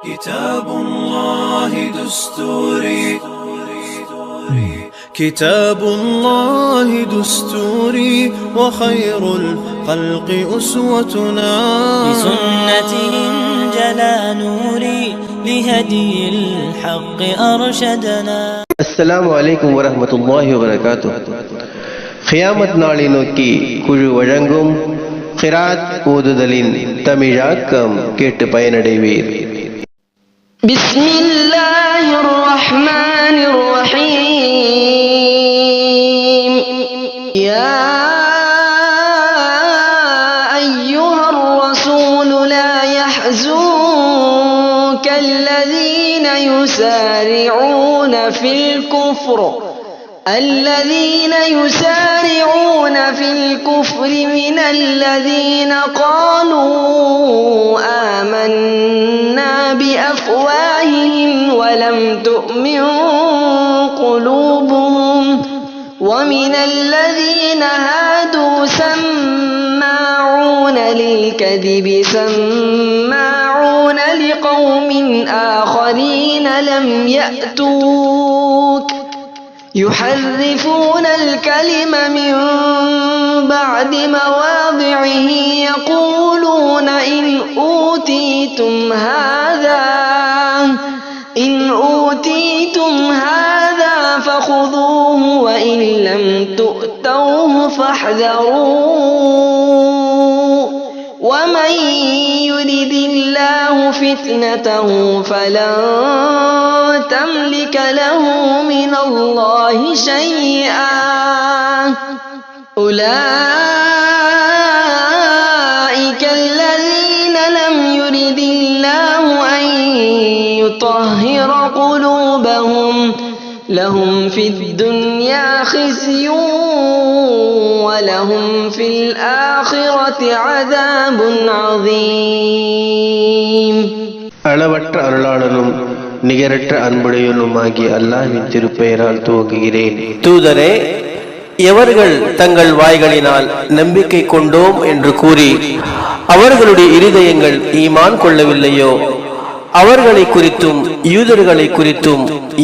كتاب الله دستوري كتاب الله دستوري وخير الخلق أسوتنا بسنته انجلى نوري لهدي الحق أرشدنا. السلام عليكم ورحمة الله وبركاته. قيامت நாளை நோக்கி குழு வழங்கும் கிராத் ஓதுதலின் தமிழாக்கம் கேட்டு பயனடைவீர். بسم الله الرحمن الرحيم. يا أيها الرسول لا يحزنك الذين يسارعون في الكفر من الذين قالوا آمنا بأفواههم ولم تؤمن قلوبهم ومن الذين هادوا سماعون للكذب سماعون لقوم آخرين لم يأتوك يحرفون الكلم من بعد مواضعه يقولون إن أوتيتم هذا فخذوه وإن لم تؤتوه فاحذروا ومن يرد الله فتنته فلن تملك له من الله شيئا أولئك الذين لم يرد الله أن يطهر قلوبهم لهم في الدنيا خزي ولهم في الآخرة عذاب عظيم. அளவற்ற அருளாளனும் நிகரற்ற அன்புடையனுமாகிய அல்லாஹ்வின் திருப்பெயரால் துவங்குகிறேன். தூதரே, எவர்கள் தங்கள் வாய்களினால் நம்பிக்கை கொண்டோம் என்று கூறி அவர்களுடைய இருதயங்கள் ஈமான் கொள்ளவில்லையோ அவர்களை குறித்தும் யூதர்களை குறித்தும்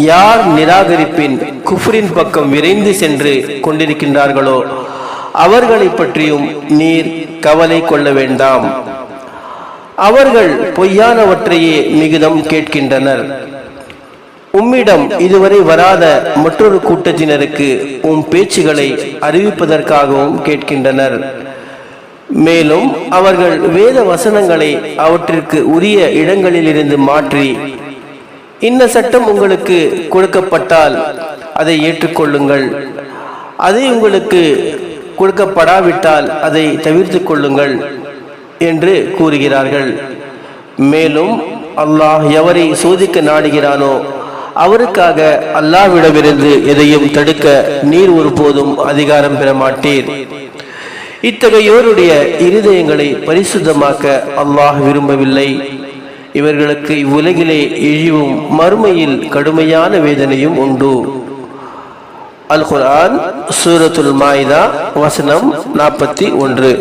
யார் நிராகரிப்பின் குஃப்ரின் பக்கம் விரைந்து சென்று கொண்டிருக்கின்றார்களோ அவர்களை பற்றியும் நீர் கவலை கொள்ள வேண்டாம். அவர்கள் பொய்யானவற்றையே மிகுதம் கேட்கின்றனர். உம்மிடம் இதுவரை வராத மற்றொரு கூட்டத்தினருக்கு பேச்சுகளை அறிவிப்பதற்காகவும் கேட்கின்றனர். மேலும் அவர்கள் வேத வசனங்களை அவற்றிற்கு உரிய இடங்களிலிருந்து மாற்றி இந்த சட்டம் உங்களுக்கு கொடுக்கப்பட்டால் அதை ஏற்றுக்கொள்ளுங்கள், அதை உங்களுக்கு கொடுக்கப்படாவிட்டால் அதை தவிர்த்து கொள்ளுங்கள் என்று கூறுகிறார்கள். மேலும் அல்லாஹ் எவரை சோதிக்க நாடுகிறானோ அவருக்காக அல்லாஹ்விடமிருந்து எதையும் தடுக்க நீர் ஒருபோதும் அதிகாரம் பெற மாட்டீர். இத்தகையோருடைய இருதயங்களை பரிசுத்தமாக்க அல்லாஹ் விரும்பவில்லை. இவர்களுக்கு இவ்வுலகிலே இழிவும் மறுமையில் கடுமையான வேதனையும் உண்டு. அல் குர்ஆன் சூரத்துல் மாயிதா வசனம் 41.